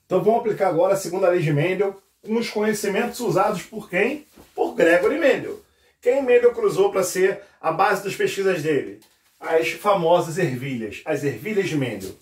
Então vamos aplicar agora a segunda lei de Mendel com os conhecimentos usados por quem? Por Gregory Mendel. Quem Mendel cruzou para ser a base das pesquisas dele? As famosas ervilhas, as ervilhas de Mendel.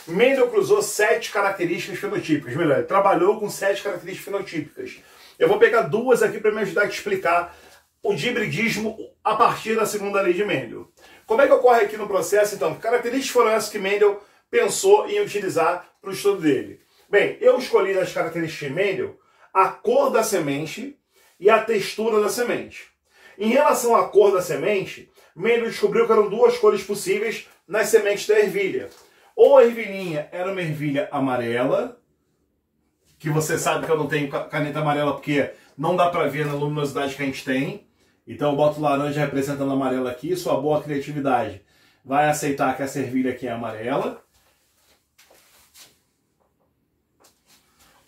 Mendel cruzou 7 características fenotípicas, melhor, ele trabalhou com 7 características fenotípicas. Eu vou pegar 2 aqui para me ajudar a te explicar o hibridismo a partir da segunda lei de Mendel. Como é que ocorre aqui no processo, então? Que características foram essas que Mendel pensou em utilizar para o estudo dele? Bem, eu escolhi das características de Mendel a cor da semente e a textura da semente. Em relação à cor da semente, Mendel descobriu que eram 2 cores possíveis nas sementes da ervilha. Ou a ervilhinha era uma ervilha amarela, que você sabe que eu não tenho caneta amarela porque não dá para ver na luminosidade que a gente tem. Então eu boto laranja representando amarelo aqui, sua boa criatividade vai aceitar que essa ervilha aqui é amarela.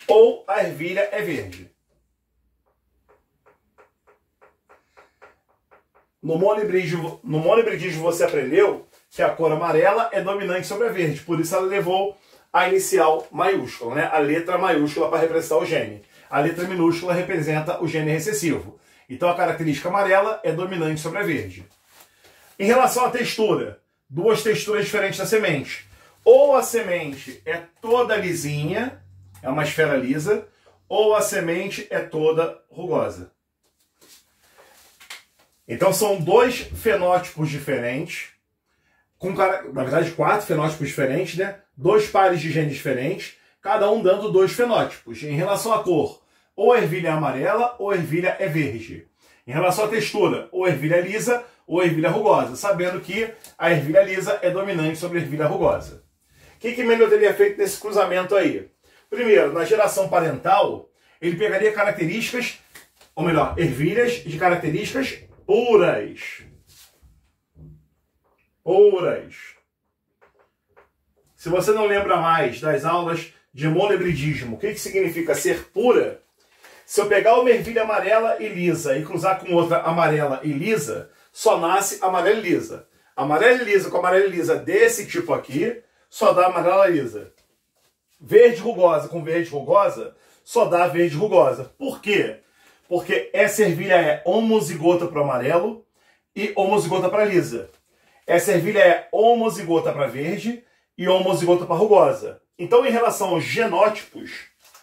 Ou a ervilha é verde. No monobridismo você aprendeu que a cor amarela é dominante sobre a verde, por isso ela levou a inicial maiúscula, né? A letra maiúscula para representar o gene. A letra minúscula representa o gene recessivo. Então a característica amarela é dominante sobre a verde. Em relação à textura, 2 texturas diferentes da semente. Ou a semente é toda lisinha, é uma esfera lisa, ou a semente é toda rugosa. Então são 2 fenótipos diferentes, na verdade 4 fenótipos diferentes, né? 2 pares de genes diferentes, cada um dando 2 fenótipos. Em relação à cor, ou a ervilha é amarela ou a ervilha é verde. Em relação à textura, ou a ervilha é lisa ou a ervilha é rugosa, sabendo que a ervilha lisa é dominante sobre a ervilha rugosa. O que Mendel teria feito nesse cruzamento aí? Primeiro, na geração parental, ele pegaria características, ou melhor, ervilhas de características puras. Puras. Se você não lembra mais das aulas de monobridismo, o que significa ser pura? Se eu pegar uma ervilha amarela e lisa e cruzar com outra amarela e lisa, só nasce amarela e lisa. Amarela e lisa com amarela e lisa desse tipo aqui, só dá amarela lisa. Verde rugosa com verde rugosa, só dá verde rugosa. Por quê? Porque essa ervilha é homozigota para o amarelo e homozigota para lisa. Essa ervilha é homozigota para verde e homozigota para rugosa. Então, em relação aos genótipos,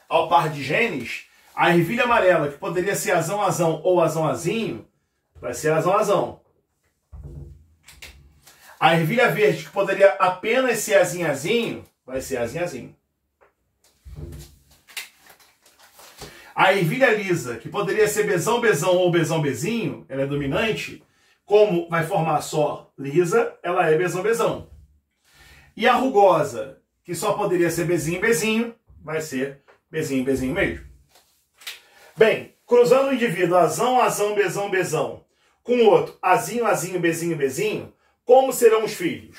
ao par de genes, a ervilha amarela, que poderia ser azão-azão ou azão-azinho, vai ser azão-azão. A ervilha verde, que poderia apenas ser azinho-azinho, vai ser azinho-azinho. A ervilha lisa, que poderia ser bezão-bezão ou bezão-bezinho, ela é dominante, como vai formar só lisa, ela é bezão-bezão. E a rugosa, que só poderia ser bezinho-bezinho, vai ser bezinho-bezinho mesmo. Bem, cruzando o indivíduo azão-azão, bezão-bezão, com o outro azinho-azinho, bezinho-bezinho, como serão os filhos?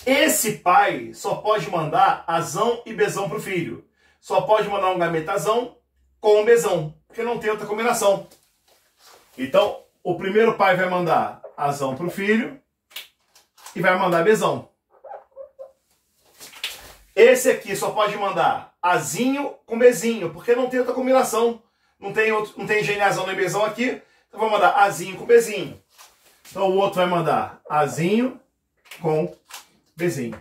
Esse pai só pode mandar azão e bezão para o filho. Só pode mandar um gametazão com um bezão, porque não tem outra combinação. Então, o primeiro pai vai mandar azão para o filho e vai mandar bezão. Esse aqui só pode mandar azinho com bezinho, porque não tem outra combinação. Não tem gene azão nem bezão aqui, então vou mandar azinho com bezinho. Então o outro vai mandar azinho com bezinho.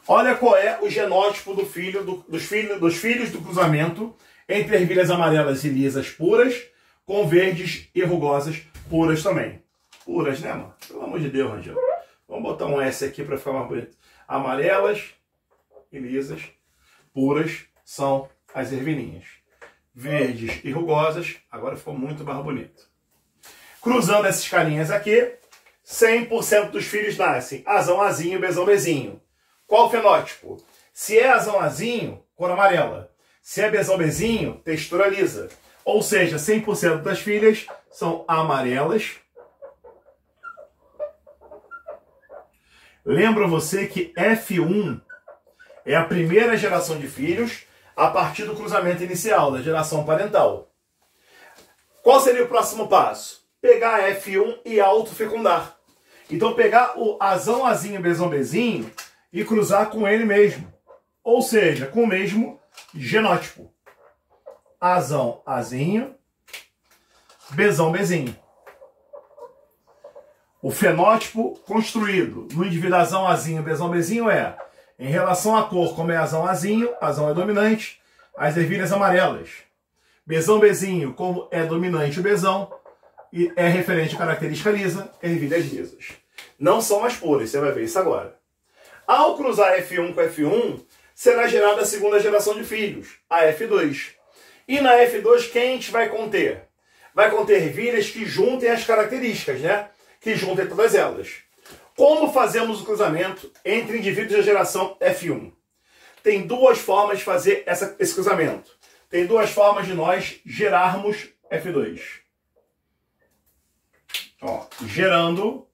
Olha qual é o genótipo dos filhos do cruzamento entre ervilhas amarelas e lisas puras, com verdes e rugosas puras também. Puras, né, mano? Pelo amor de Deus, Rangel. Vamos botar um S aqui para ficar mais bonito. Amarelas e lisas puras são as ervilhinhas. Verdes e rugosas, agora ficou muito mais bonito. Cruzando esses carinhas aqui, 100% dos filhos nascem azão-azinho, bezão-bezinho. Qual o fenótipo? Se é azão-azinho, cor amarela. Se é bezão-bezinho, textura lisa. Ou seja, 100% das filhas são amarelas. Lembra você que F1 é a primeira geração de filhos a partir do cruzamento inicial, da geração parental. Qual seria o próximo passo? Pegar F1 e autofecundar. Então pegar o azão-azinho, bezão-bezinho e cruzar com ele mesmo. ou seja, com o mesmo genótipo. Azão, Azinho, Bzão, Bzinho. O fenótipo construído no indivíduo Azão, Azinho, Bzão, Bzinho é, em relação à cor, como é Azão, Azinho, Azão é dominante, as ervilhas amarelas. Bzão, Bzinho, como é dominante o Bzão, e é referente à característica lisa, ervilhas lisas. Não são as puras, você vai ver isso agora. Ao cruzar F1 com F1, será gerada a segunda geração de filhos, a F2. E na F2, quem a gente vai conter? Vai conter ervilhas que juntem as características, né? Que juntem todas elas. Como fazemos o cruzamento entre indivíduos da geração F1? Tem duas formas de fazer esse cruzamento. Tem duas formas de nós gerarmos F2. Ó, gerando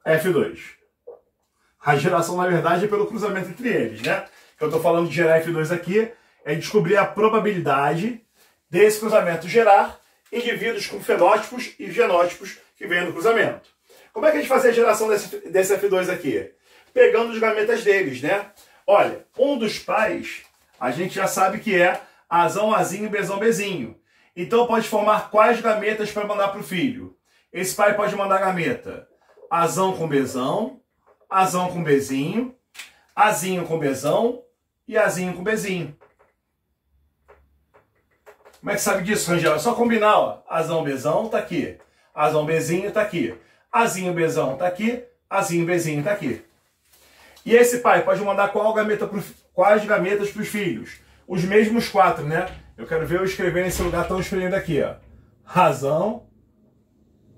F2. A geração, na verdade, é pelo cruzamento entre eles, né? Eu estou falando de gerar F2 aqui, é descobrir a probabilidade desse cruzamento gerar indivíduos com fenótipos e genótipos que vêm do cruzamento. Como é que a gente faz a geração desse F2 aqui? Pegando os gametas deles, né? Olha, um dos pais, a gente já sabe que é Azão, Azinho, Bzão, Bzinho. Então pode formar quais gametas para mandar para o filho? Esse pai pode mandar gameta Azão com Bzão, Azão com Bzinho, Azinho com Bzão e Azinho com Bzinho. Como é que sabe disso, Rangel? É só combinar, ó. Azão, Bzão tá aqui. Azão, Bzinho tá aqui. Azinho, Bzão tá aqui. Azinho, Bzinho tá aqui. E esse pai pode mandar quais gametas para os filhos? Os mesmos 4, né? Eu quero ver eu escrever nesse lugar, estão escrevendo aqui, ó. Azão,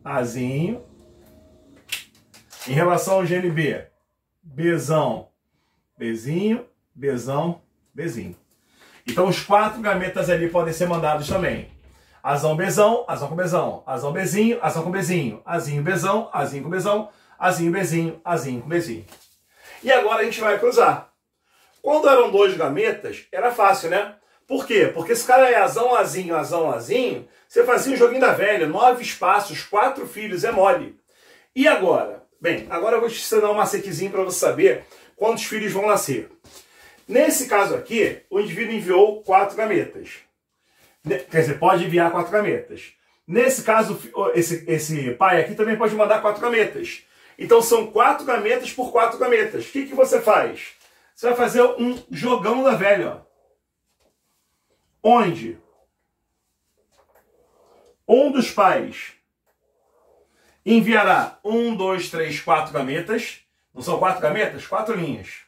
Azinho. Em relação ao gene B, Bzão, Bzinho, Bzão, Bzinho. Então os 4 gametas ali podem ser mandados também. Azão, Bzão, Azão com Bzão. Azão, Bzinho, Azão com Bzinho. Azinho, Bzão, Azinho com Bzão. Azinho, Bzinho, Azinho com Bzinho. E agora a gente vai cruzar. Quando eram 2 gametas, era fácil, né? Por quê? Porque esse cara é Azão, Azinho, você fazia um joguinho da velha, 9 espaços, 4 filhos, é mole. E agora? Bem, agora eu vou te ensinar um macetezinho para você saber quantos filhos vão nascer. Nesse caso aqui, o indivíduo enviou 4 gametas. Quer dizer, pode enviar 4 gametas. Nesse caso, esse pai aqui também pode mandar 4 gametas. Então são 4 gametas por 4 gametas. O que você faz? Você vai fazer um jogão da velha, ó. Onde um dos pais enviará 1, 2, 3, 4 gametas. Não são 4 gametas? 4 linhas.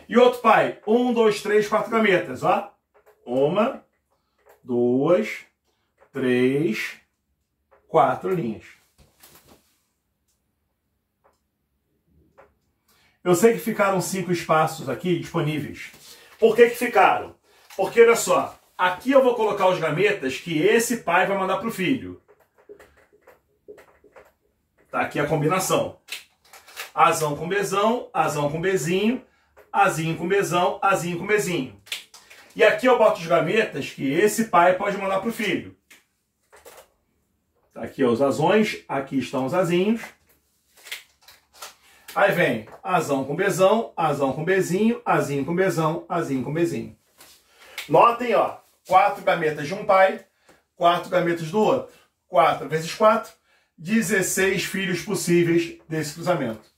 E outro pai, 1, 2, 3, 4 gametas, ó. 1, 2, 3, 4 linhas. Eu sei que ficaram 5 espaços aqui disponíveis. Por que ficaram? Porque, olha só, aqui eu vou colocar os gametas que esse pai vai mandar para o filho. Tá aqui a combinação. Azão com Bzão, Azão com Bzinho, Azinho com Bzão, Azinho com Bzinho. E aqui eu boto os gametas que esse pai pode mandar para o filho. Tá aqui os azões, aqui estão os azinhos. Aí vem Azão com Bzão, Azão com Bzinho, Azinho com Bzão, Azinho com Bzinho. Notem, ó, 4 gametas de um pai, 4 gametas do outro. 4 vezes 4, 16 filhos possíveis desse cruzamento.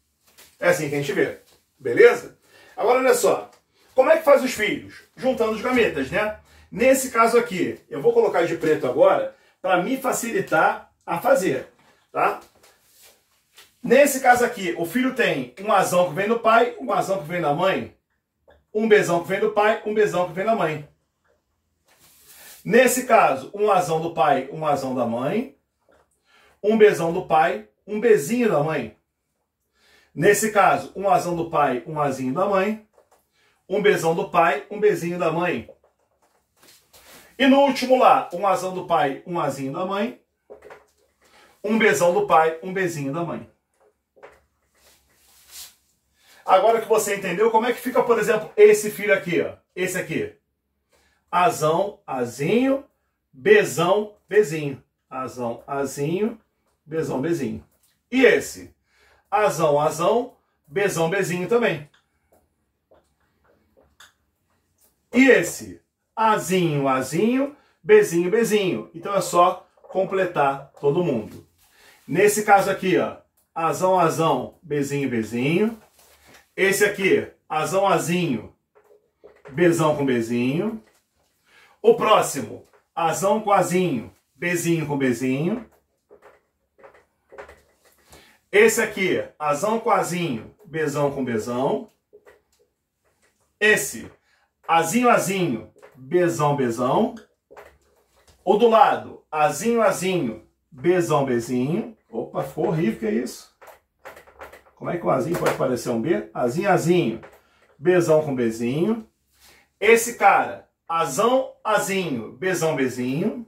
É assim que a gente vê. Beleza? Agora, olha só. Como é que faz os filhos? Juntando os gametas, né? Nesse caso aqui, eu vou colocar de preto agora para me facilitar a fazer, tá? Nesse caso aqui, o filho tem um azão que vem do pai, um azão que vem da mãe, um Bzão que vem do pai, um Bzão que vem da mãe. Nesse caso, um azão do pai, um azão da mãe, um Bzão do pai, um Bzinho da mãe. Nesse caso, um azão do pai, um azinho da mãe, um Bzão do pai, um Bzinho da mãe. E no último lá, um azão do pai, um azinho da mãe, um Bzão do pai, um Bzinho da mãe. Agora que você entendeu, como é que fica, por exemplo, esse filho aqui, ó, esse aqui? Azão, azinho, Bzão, Bzinho. Azão, azinho, Bzão, Bzinho. E esse? Azão, azão, Bzão, Bzinho também. E esse? Azinho, Azinho, Bzinho, Bzinho. Então é só completar todo mundo. Nesse caso aqui, ó, Azão, Azão, Bzinho, Bzinho. Esse aqui, Azão, Azinho, Bzão com Bzinho. O próximo, Azão com Azinho, Bzinho com Bzinho. Esse aqui, Azão com Azinho, Bzão com Bzão. Esse, Azinho, Azinho, Bzão, Bzão. O do lado, Azinho, Azinho, Bzão, Bzinho. Opa, ficou horrível, que é isso? Como é que o Azinho pode parecer um B? Azinho, Azinho, Bzão com Bzinho. Esse cara, Azão, Azinho, Bzão, Bzinho.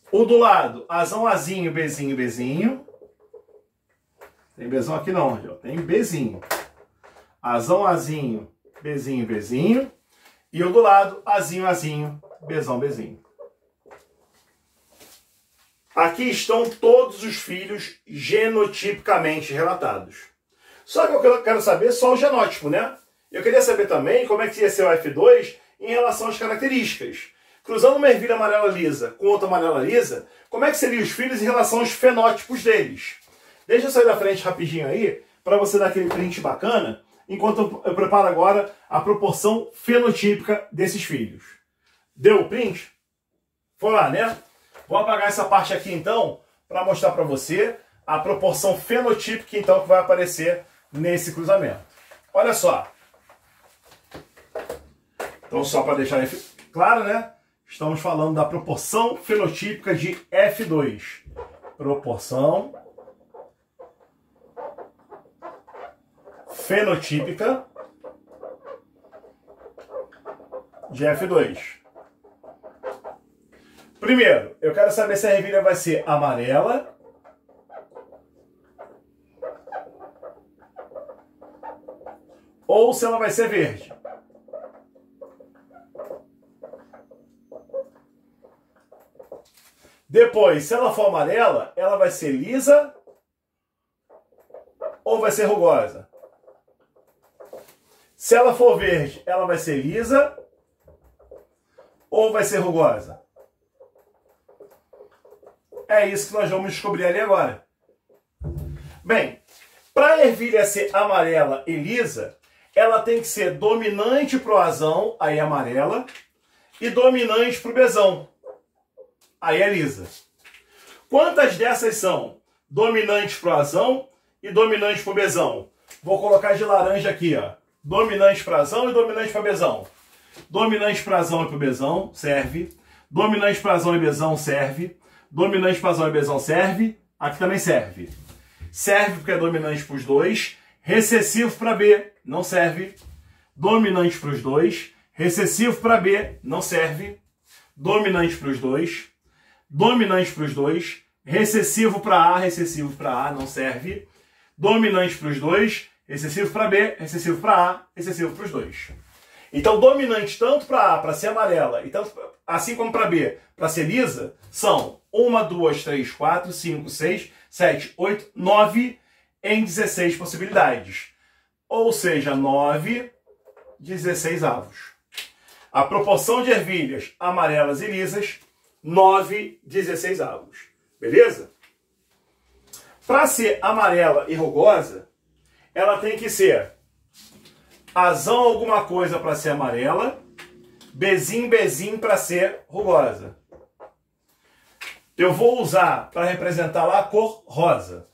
O do lado, Azão, Azinho, Bzinho, Bzinho. Tem Bzão aqui não, ó, tem Bzinho. Azão, Azinho, Bzinho, Bzinho. E o do lado, Azinho, Azinho, Bzão, Bzinho. Aqui estão todos os filhos genotipicamente relatados. Só que eu quero saber só o genótipo, né? Eu queria saber também como é que ia ser o F2 em relação às características. Cruzando uma ervilha amarela lisa com outra amarela lisa, como é que seriam os filhos em relação aos fenótipos deles? Deixa eu sair da frente rapidinho aí, para você dar aquele print bacana, enquanto eu preparo agora a proporção fenotípica desses filhos. Deu o print? Foi lá, né? Vou apagar essa parte aqui então, para mostrar para você a proporção fenotípica então que vai aparecer nesse cruzamento. Olha só. Então só para deixar claro, né? Estamos falando da proporção fenotípica de F2. Proporção fenotípica de F2. Primeiro, eu quero saber se a ervilha vai ser amarela ou se ela vai ser verde. Depois, se ela for amarela, ela vai ser lisa ou vai ser rugosa? Se ela for verde, ela vai ser lisa ou vai ser rugosa? É isso que nós vamos descobrir ali agora. Bem, para a ervilha ser amarela e lisa, ela tem que ser dominante para o azão, aí é amarela, e dominante para o bezão, aí é lisa. Quantas dessas são dominantes para o azão e dominantes para o bezão? Vou colocar de laranja aqui, ó. Dominante para azão e dominante para bezão. Dominante para azão e para bezão, serve. Dominante para azão e bezão, serve. Dominante para azão e bezão, serve. Aqui também serve. Serve porque é dominante para os dois. Recessivo para B, não serve. Dominante para os dois. Recessivo para B, não serve. Dominante para os dois. Dominante para os dois. Recessivo para A, não serve. Dominante para os dois. Recessivo para B, recessivo para A, recessivo para os dois. Então, dominante tanto para A, para ser amarela, e tanto, assim como para B, para ser lisa, são 1, 2, 3, 4, 5, 6, 7, 8, 9 em 16 possibilidades. Ou seja, 9, 16 avos. A proporção de ervilhas amarelas e lisas, 9, 16 avos. Beleza? Para ser amarela e rugosa, ela tem que ser azão alguma coisa para ser amarela, bezinho, bezinho para ser rugosa. Eu vou usar para representar lá a cor rosa.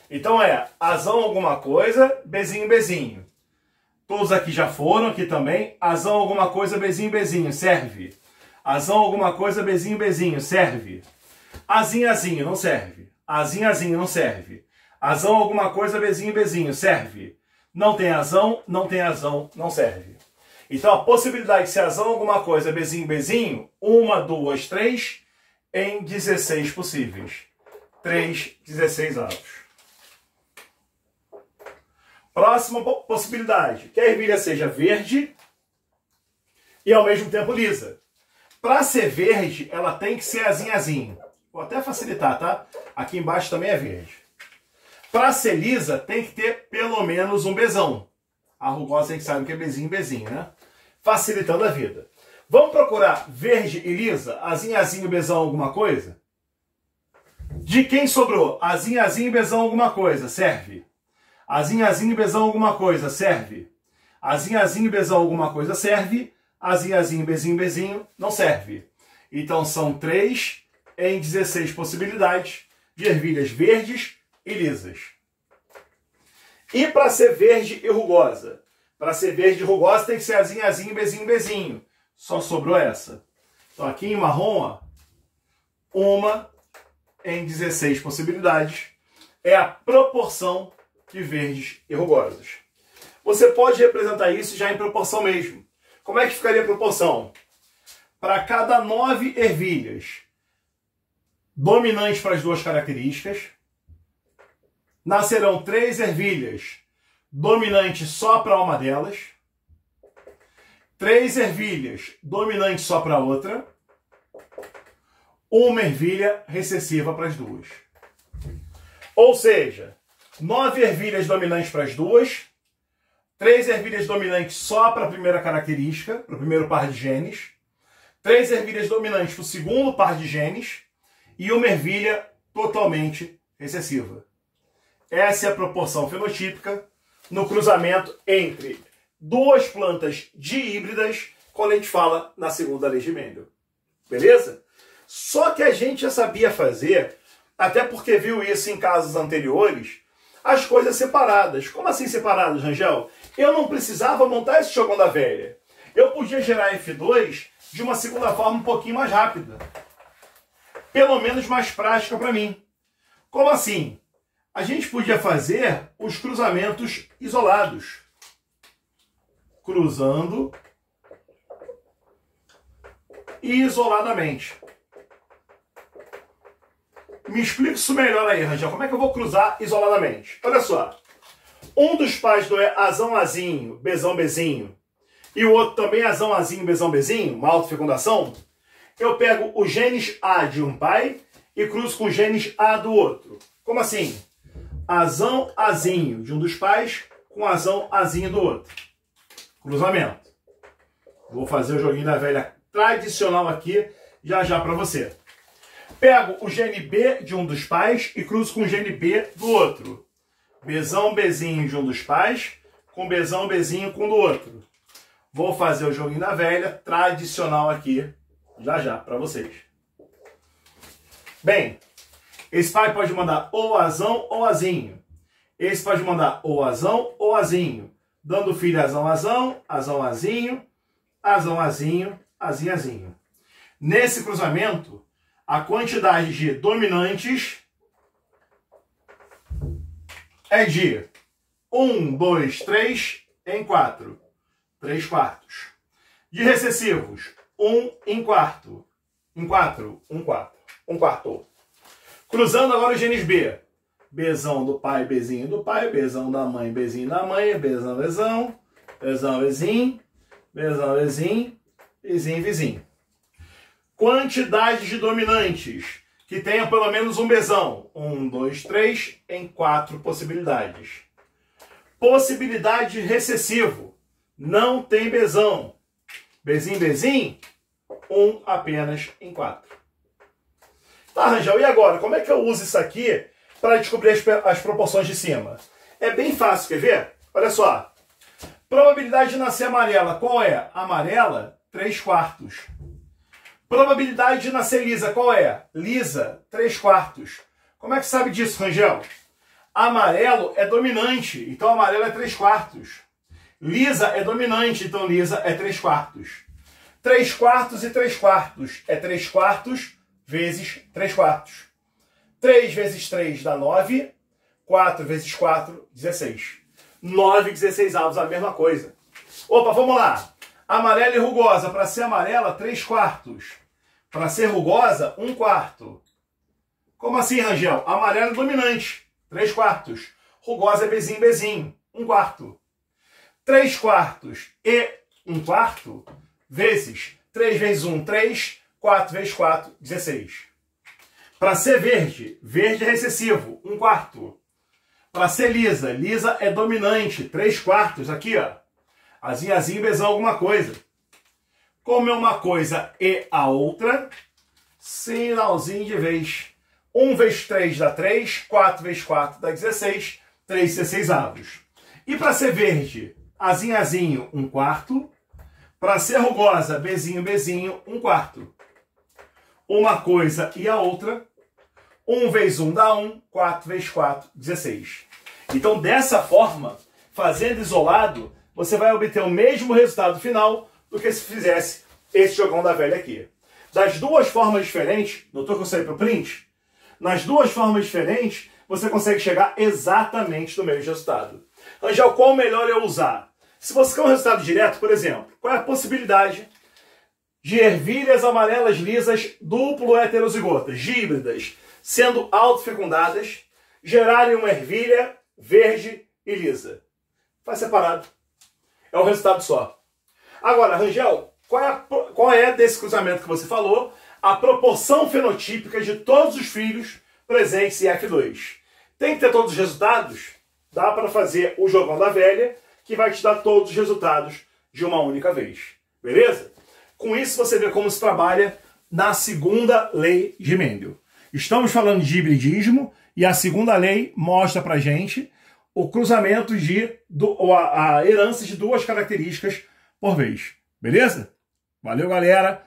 Então é azão alguma coisa, bezinho, bezinho. Todos aqui já foram, aqui também. Azão alguma coisa, bezinho, bezinho, serve. Azão alguma coisa, bezinho, bezinho, serve. Azinho, azinho, não serve. Azinho, azinho, não serve. Azão alguma coisa, bezinho, bezinho, serve. Não tem azão, não tem azão, não serve. Então a possibilidade de ser azão alguma coisa, bezinho, bezinho, 1, 2, 3 em 16 possíveis. 3, 16 avos. Próxima possibilidade, que a ervilha seja verde e ao mesmo tempo lisa. Para ser verde, ela tem que ser azinho, azinho. Vou até facilitar, tá? Aqui embaixo também é verde. Para ser lisa, tem que ter pelo menos um Bzão. A rugosa a gente sabe que é Bzinho, Bzinho, né? Facilitando a vida. Vamos procurar verde e lisa? Azinho, azinho, Bzão, alguma coisa? De quem sobrou? Azinho, azinho, Bzão, alguma coisa? Serve. Azinho, azinho, Bzão, alguma coisa? Serve. Azinho, azinho, Bzão, alguma coisa? Serve. Azinho, azinho, Bzinho, Bzinho, não serve. Então são 3 em 16 possibilidades de ervilhas verdes e lisas. E para ser verde e rugosa? Para ser verde e rugosa tem que ser azinho, azinho, Bzinho, Bzinho. Só sobrou essa. Então aqui em marrom, ó, 1 em 16 possibilidades é a proporção de verdes e rugosas. Você pode representar isso já em proporção mesmo. Como é que ficaria a proporção? Para cada 9 ervilhas dominantes para as duas características, nascerão 3 ervilhas dominantes só para uma delas, 3 ervilhas dominantes só para outra, uma ervilha recessiva para as duas. Ou seja, 9 ervilhas dominantes para as duas, 3 ervilhas dominantes só para a primeira característica, para o primeiro par de genes, 3 ervilhas dominantes para o segundo par de genes e uma ervilha totalmente recessiva. Essa é a proporção fenotípica no cruzamento entre duas plantas dihíbridas quando a gente fala na segunda lei de Mendel. Beleza? Só que a gente já sabia fazer, até porque viu isso em casos anteriores, as coisas separadas. Como assim separadas, Rangel? Eu não precisava montar esse jogão da velha. Eu podia gerar F2 de uma segunda forma um pouquinho mais rápida. Pelo menos mais prática para mim. Como assim? A gente podia fazer os cruzamentos isolados. Cruzando isoladamente. Me explica isso melhor aí, Rangel. Como é que eu vou cruzar isoladamente? Olha só. Um dos pais do azão, azinho, Bzão, Bzinho, e o outro também azão, azinho, Bzão, Bzinho, uma autofecundação, eu pego o genes A de um pai e cruzo com o genes A do outro. Como assim? Azão, azinho de um dos pais com azão, azinho do outro. Cruzamento. Vou fazer o joguinho da velha tradicional aqui, já já para você. Pego o gene B de um dos pais e cruzo com o gene B do outro. Bzão, Bzinho de um dos pais com Bzão, Bzinho com o do outro. Vou fazer o joguinho da velha tradicional aqui, já já, para vocês. Bem, esse pai pode mandar ou azão ou azinho. Esse pode mandar ou azão ou azinho. Dando filho azão, azão, azão, azinho, azão, azinho, azinho, azinho. Nesse cruzamento, a quantidade de dominantes é de 1, 2, 3 em 4. 3 quartos. De recessivos, 1 em quarto. Em 4, 1 quarto. 1 quarto. Cruzando agora os genes B. Bzão do pai, Bzinho do pai. Bzão da mãe, Bzinho da mãe. Bzão, Bzão. Bzão, Bzinho. Bzão, Bzinho. Bzinho, Bzinho. Quantidade de dominantes que tenham pelo menos um Bzão. 1, 2, 3 em 4 possibilidades. Possibilidade de recessivo. Não tem Bzão. Bzinho, Bzinho. 1 apenas em 4. Tá, Rangel, e agora? Como é que eu uso isso aqui para descobrir as proporções de cima? É bem fácil, quer ver? Olha só. Probabilidade de nascer amarela, qual é? Amarela, 3 quartos. Probabilidade de nascer lisa, qual é? Lisa, 3 quartos. Como é que sabe disso, Rangel? Amarelo é dominante, então amarelo é 3 quartos. Lisa é dominante, então lisa é 3 quartos. 3 quartos e 3 quartos é 3 quartos vezes 3 quartos. 3 vezes 3 dá 9. 4 vezes 4, 16. 9 e 16 avos, a mesma coisa. Opa, vamos lá. Amarela e rugosa. Para ser amarela, 3 quartos. Para ser rugosa, 1 quarto. Como assim, Rangel? Amarelo é dominante. 3 quartos. Rugosa é Bzinho, Bzinho. 1 quarto. 3 quartos e 1 quarto vezes 3 vezes 1, 3. 4 vezes 4, 16. Para ser verde, verde é recessivo, 1 quarto. Para ser lisa, lisa é dominante, 3/4, aqui ó. Azinho, azinho, Bzão, alguma coisa. Como é uma coisa e a outra, sinalzinho de vez. 1 vezes 3 dá 3, 4 vezes 4 dá 16, 3 16avos. E para ser verde, azinho, azinho, 1/4. Para ser rugosa, Bzinho, Bzinho, 1/4. Uma coisa e a outra, 1 vezes 1 dá 1, 4 vezes 4, 16. Então, dessa forma, fazendo isolado, você vai obter o mesmo resultado final do que se fizesse esse jogão da velha aqui. Das duas formas diferentes, notou que eu saí para o print? Nas duas formas diferentes, você consegue chegar exatamente no mesmo resultado. Angel, qual melhor eu usar? Se você quer um resultado direto, por exemplo, qual é a possibilidade de ervilhas amarelas lisas duplo heterozigotas, híbridas, sendo autofecundadas, gerarem uma ervilha verde e lisa? Faz separado. É um resultado só. Agora, Rangel, qual é desse cruzamento que você falou a proporção fenotípica de todos os filhos presentes em F2? Tem que ter todos os resultados? Dá para fazer o jogão da velha, que vai te dar todos os resultados de uma única vez. Beleza? Com isso você vê como se trabalha na segunda lei de Mendel. Estamos falando de hibridismo e a segunda lei mostra pra gente o cruzamento a herança de duas características por vez. Beleza? Valeu, galera!